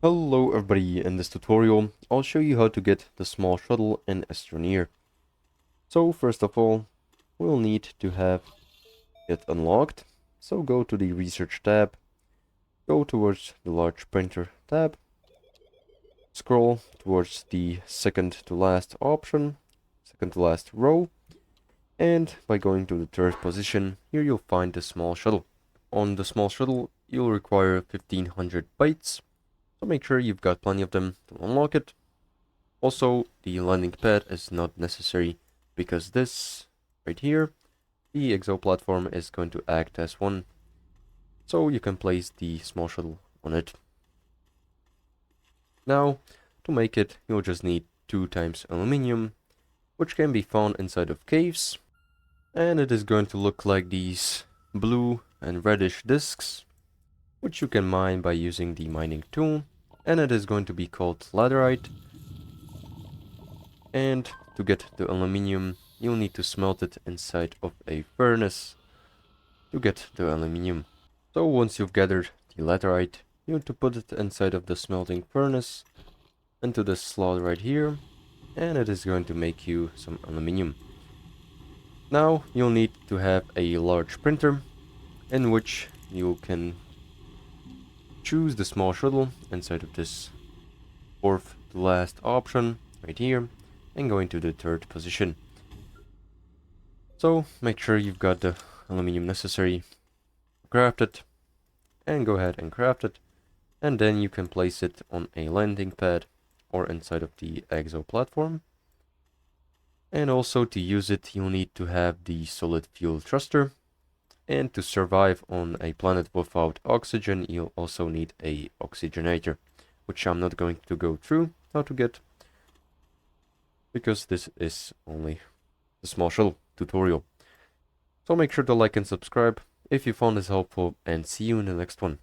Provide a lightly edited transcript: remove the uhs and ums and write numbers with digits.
Hello everybody, in this tutorial I'll show you how to get the small shuttle in Astroneer. So first of all, we'll need to have it unlocked. So go to the research tab, go towards the large printer tab, scroll towards the second to last option, second to last row, and by going to the third position, here you'll find the small shuttle. On the small shuttle, you'll require 1500 bytes. So make sure you've got plenty of them to unlock it. Also, the landing pad is not necessary because this right here, the exo platform is going to act as one. So you can place the small shuttle on it. Now, to make it, you'll just need 2 times aluminium, which can be found inside of caves. And it is going to look like these blue and reddish discs, which you can mine by using the mining tool, and it is going to be called laterite. And to get the aluminium, you'll need to smelt it inside of a furnace to get the aluminium. So once you've gathered the laterite, you need to put it inside of the smelting furnace into this slot right here, and it is going to make you some aluminium. Now you'll need to have a large printer in which you can choose the small shuttle inside of this fourth to last option right here and go into the third position. So make sure you've got the aluminium necessary to craft it, and go ahead and craft it, and then you can place it on a landing pad or inside of the exo platform. And also to use it, you'll need to have the solid fuel thruster, and to survive on a planet without oxygen, you'll also need a oxygenator, which I'm not going to go through how to get, because this is only the small shuttle tutorial. So make sure to like and subscribe if you found this helpful, and see you in the next one.